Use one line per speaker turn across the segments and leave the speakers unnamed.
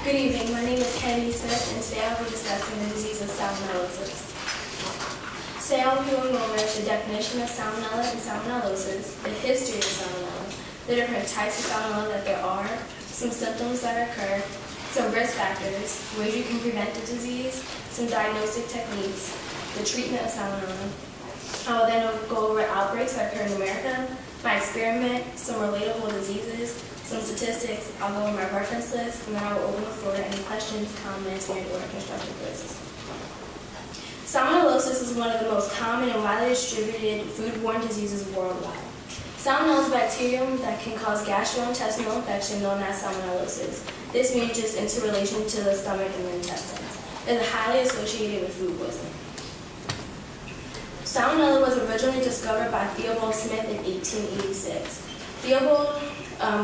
Good evening, my name is Kennedy Smith, and today I will be discussing the disease of salmonellosis. Today I will be going over the definition of salmonella and salmonellosis, the history of salmonella, the different types of salmonella that there are, some symptoms that occur, some risk factors, ways you can prevent the disease, some diagnostic techniques, the treatment of salmonella. I will then go over outbreaks that occur in America, my experiment, some relatable diseases, some statistics. I'll go over my reference list, and then I will open the floor to any questions, comments, or constructive criticism. Salmonellosis is one of the most common and widely distributed foodborne diseases worldwide. Salmonella is a bacterium that can cause gastrointestinal infection known as salmonellosis. This means just interrelation to the stomach and the intestines. It is highly associated with food poisoning. Salmonella was originally discovered by Theobald Smith in 1886. Theobald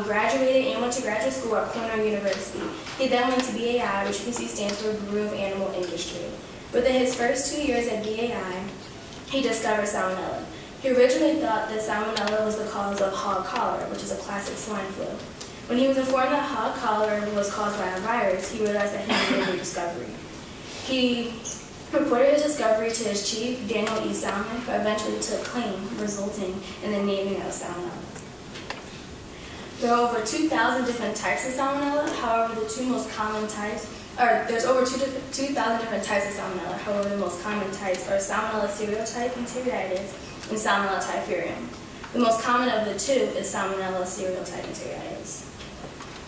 graduated and went to graduate school at Cornell University. He then went to BAI, which you can see stands for Bureau of Animal Industry. Within his first 2 years at BAI, he discovered salmonella. He originally thought that salmonella was the cause of hog cholera, which is a classic swine flu. When he was informed that hog cholera was caused by a virus, he realized that he made a new discovery. He reported his discovery to his chief, Daniel E. Salmon, who eventually took claim, resulting in the naming of salmonella. There are over 2,000 different types of salmonella. However, the two most common types, there's over 2,000 different types of salmonella. However, the most common types are Salmonella serotype enteritis and Salmonella typhimurium. The most common of the two is Salmonella serotype enteritis.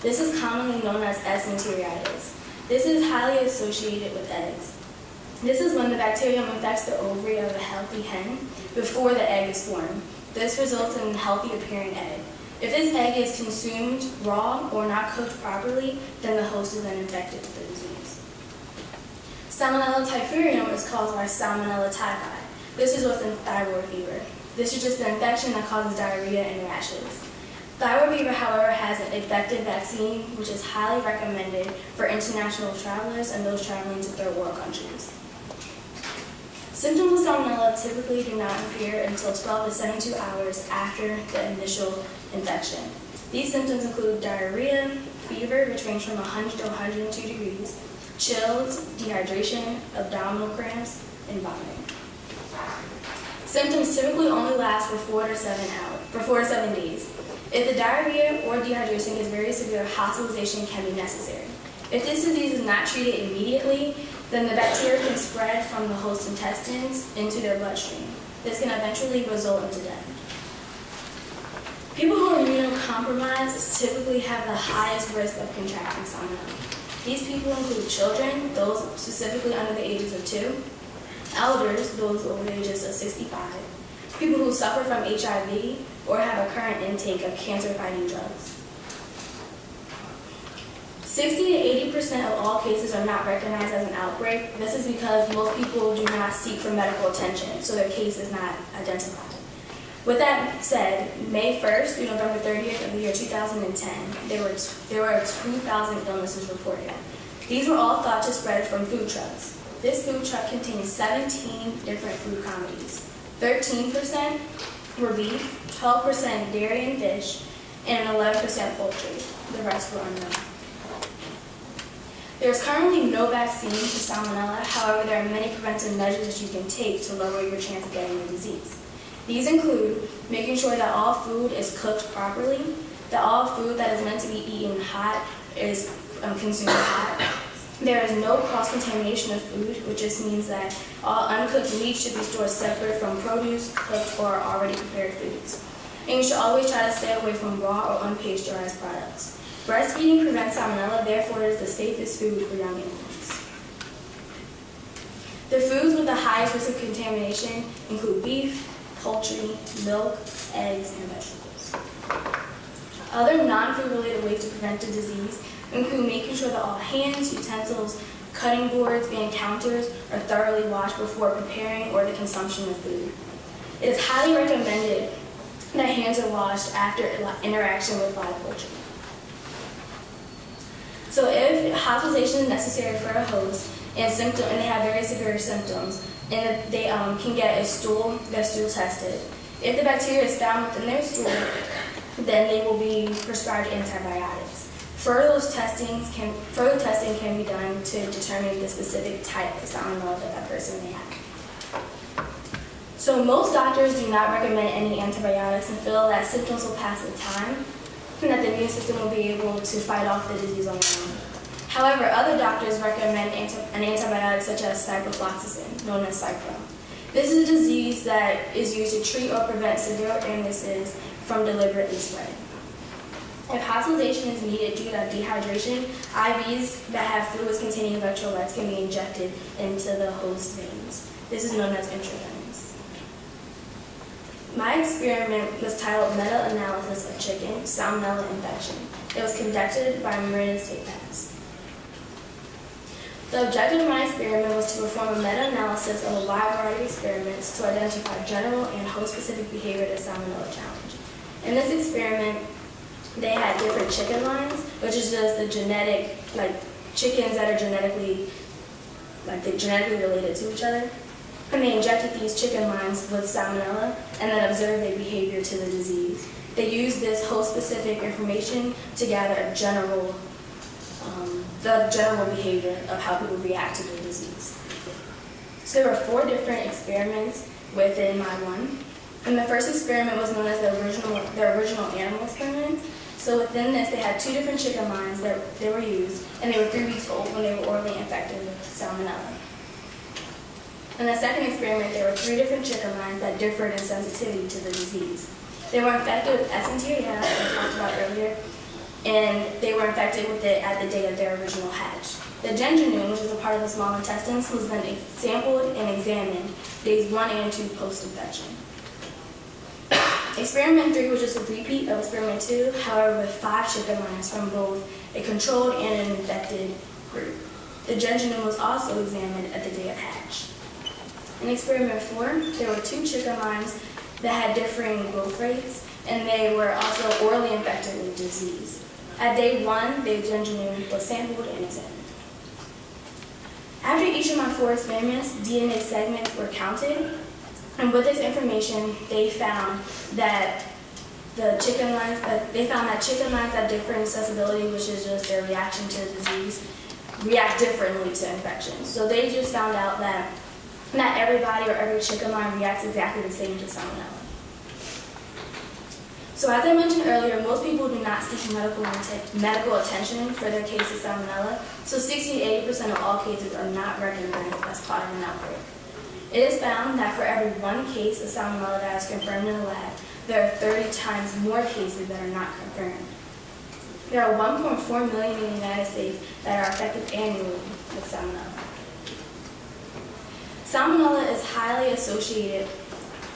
This is commonly known as S. enteritis. This is highly associated with eggs. This is when the bacterium infects the ovary of a healthy hen before the egg is formed. This results in a healthy appearing egg. If this egg is consumed raw or not cooked properly, then the host is then infected with the disease. Salmonella typhimurium is caused by Salmonella typhi. This is within thyroid fever. This is just an infection that causes diarrhea and rashes. Thyroid fever, however, has an effective vaccine, which is highly recommended for international travelers and those traveling to third world countries. Symptoms of salmonella typically do not appear until 12 to 72 hours after the initial infection. These symptoms include diarrhea, fever, which range from 100 to 102 degrees, chills, dehydration, abdominal cramps, and vomiting. Symptoms typically only last for 4 to 7 days. If the diarrhea or dehydration is very severe, hospitalization can be necessary. If this disease is not treated immediately, then the bacteria can spread from the host intestines into their bloodstream. This can eventually result into death. People who are immunocompromised typically have the highest risk of contracting salmonella. These people include children, those specifically under the ages of 2, elders, those over the ages of 65, people who suffer from HIV or have a current intake of cancer-fighting drugs. 60 to 80% of all cases are not recognized as an outbreak. This is because most people do not seek for medical attention, so their case is not identified. With that said, May 1st through November 30th of the year 2010, there were 2,000 illnesses reported. These were all thought to spread from food trucks. This food truck contained 17 different food commodities. 13% were beef, 12% dairy and fish, and 11% poultry. The rest were unknown. There is currently no vaccine for salmonella. However, there are many preventive measures that you can take to lower your chance of getting the disease. These include making sure that all food is cooked properly, that all food that is meant to be eaten hot is consumed hot. There is no cross-contamination of food, which just means that all uncooked meat should be stored separate from produce, cooked, or already prepared foods. And you should always try to stay away from raw or unpasteurized products. Breastfeeding prevents salmonella, therefore it is the safest food for young infants. The foods with the highest risk of contamination include beef, poultry, milk, eggs, and vegetables. Other non-food related ways to prevent the disease include making sure that all hands, utensils, cutting boards, and counters are thoroughly washed before preparing or the consumption of food. It is highly recommended that hands are washed after interaction with live poultry. So if hospitalization is necessary for a host and they have very severe symptoms, and they can get their stool tested. If the bacteria is found within their stool, then they will be prescribed antibiotics. Further testing can be done to determine the specific type of salmonella that that person may have. So most doctors do not recommend any antibiotics and feel that symptoms will pass with time and that the immune system will be able to fight off the disease on their own. However, other doctors recommend an antibiotic such as ciprofloxacin, known as Cipro. This is a disease that is used to treat or prevent severe illnesses from deliberately spreading. If hospitalization is needed due to dehydration, IVs that have fluids containing electrolytes can be injected into the host veins. This is known as intravenous. My experiment was titled Meta-Analysis of Chicken Salmonella Infection. It was conducted by Methodist. The objective of my experiment was to perform a meta-analysis of a wide variety of experiments to identify general and host-specific behavior to Salmonella challenge. In this experiment, they had different chicken lines, which is just the genetic, chickens that are genetically related to each other. And they injected these chicken lines with Salmonella and then observed their behavior to the disease. They used this host-specific information to gather a the general behavior of how people react to the disease. So there were 4 different experiments within my one. And the first experiment was known as the original animal experiment. So within this, they had 2 different chicken lines that they were used, and they were 3 weeks old when they were orally infected with Salmonella. In the second experiment, there were 3 different chicken lines that differed in sensitivity to the disease. They were infected with Escherichia, as I talked about earlier, and they were infected with it at the date of their original hatch. The jejunum, which is a part of the small intestines, was then sampled and examined days 1 and 2 post-infection. Experiment 3 was just a repeat of experiment 2, however with 5 chicken lines from both a controlled and an infected group. The jejunum was also examined at the day of hatch. In experiment 4, there were 2 chicken lines that had differing growth rates, and they were also orally infected with disease. At day 1, the jejunum was sampled and examined. After each of my 4 experiments, DNA segments were counted, and with this information, they found that chicken lines that differ in accessibility, which is just their reaction to the disease, react differently to infection. So they just found out that not everybody or every chicken line reacts exactly the same to Salmonella. So as I mentioned earlier, most people do not seek medical attention for their case of Salmonella, so 60 to 80% of all cases are not recognized as part of an outbreak. It is found that for every 1 case of Salmonella that is confirmed in the lab, there are 30 times more cases that are not confirmed. There are 1.4 million in the United States that are affected annually with Salmonella. Salmonella is highly associated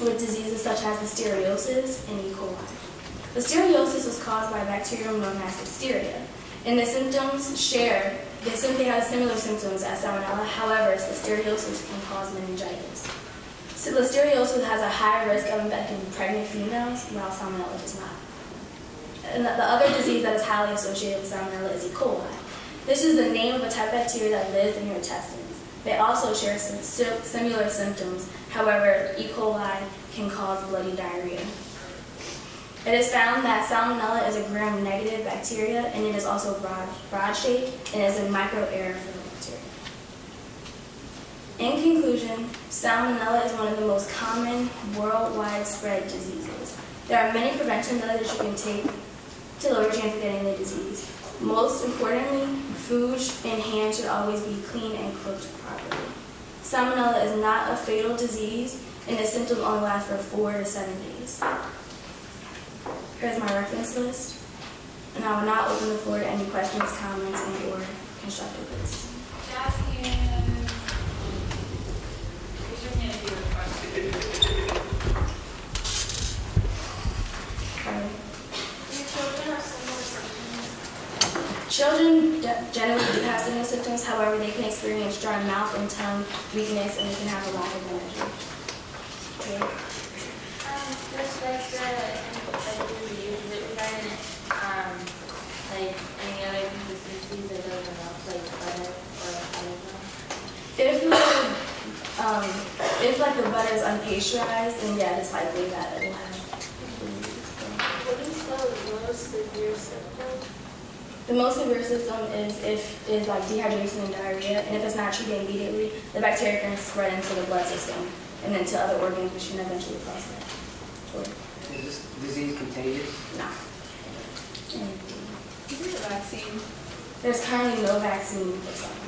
with diseases such as listeriosis and E. coli. Listeriosis was caused by a bacterium known as Listeria, and the symptoms they have similar symptoms as Salmonella. However, listeriosis can cause meningitis. So listeriosis has a higher risk of infecting pregnant females, while Salmonella does not. And the other disease that is highly associated with Salmonella is E. coli. This is the name of a type of bacteria that lives in your intestines. They also share some similar symptoms. However, E. coli can cause bloody diarrhea. It is found that Salmonella is a gram-negative bacteria, and it is also broad-shaped and is a microaerophilic bacteria. In conclusion, Salmonella is one of the most common worldwide spread diseases. There are many prevention measures you can take to lower your chance of getting the disease. Most importantly, food and hands should always be clean and cooked properly. Salmonella is not a fatal disease, and the symptoms only last for 4 to 7 days. Here's my reference list, and I will now open the floor to any questions, comments, and/or constructive criticism. Children generally do have similar symptoms, however, they can experience dry mouth and tongue weakness, and they can have a lack of energy. Okay.
Any other consistencies that doesn't help, like butter or anything?
If the butter is unpasteurized, then yeah, it's likely that it will have.
What is the most severe symptom?
The most severe symptom is like dehydration and diarrhea, and if it's not treated immediately, the bacteria can spread into the blood system and then to other organs, which can eventually cause death.
Is this disease contagious?
No.
Is there a vaccine?
There's currently no vaccine for some.